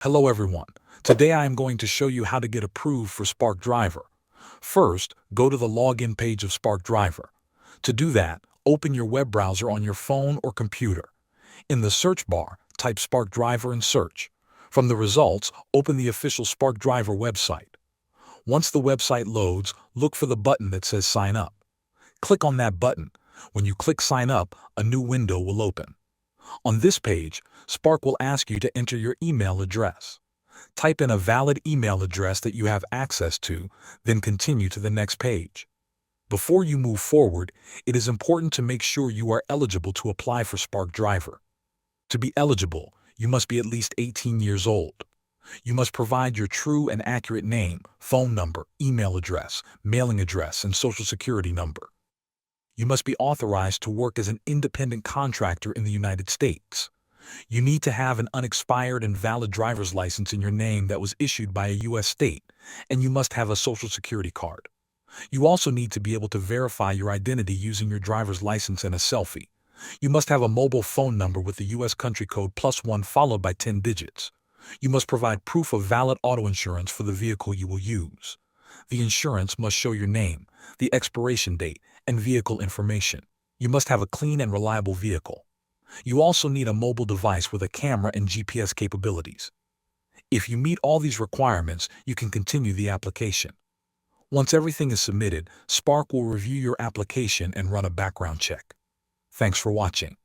Hello everyone. Today I am going to show you how to get approved for Spark Driver. First, go to the login page of Spark Driver. To do that, open your web browser on your phone or computer. In the search bar, type Spark Driver and search. From the results, open the official Spark Driver website. Once the website loads, look for the button that says Sign Up. Click on that button. When you click Sign Up, a new window will open. On this page, Spark will ask you to enter your email address. Type in a valid email address that you have access to, then continue to the next page. Before you move forward, it is important to make sure you are eligible to apply for Spark Driver. To be eligible, you must be at least 18 years old. You must provide your true and accurate name, phone number, email address, mailing address, and social security number. You must be authorized to work as an independent contractor in the United States. You need to have an unexpired and valid driver's license in your name that was issued by a U.S. state, and you must have a social security card. You also need to be able to verify your identity using your driver's license and a selfie. You must have a mobile phone number with the U.S. country code +1 followed by 10 digits. You must provide proof of valid auto insurance for the vehicle you will use. The insurance must show your name, the expiration date, and vehicle information. You must have a clean and reliable vehicle. You also need a mobile device with a camera and GPS capabilities. If you meet all these requirements, you can continue the application. Once everything is submitted, Spark will review your application and run a background check. Thanks for watching.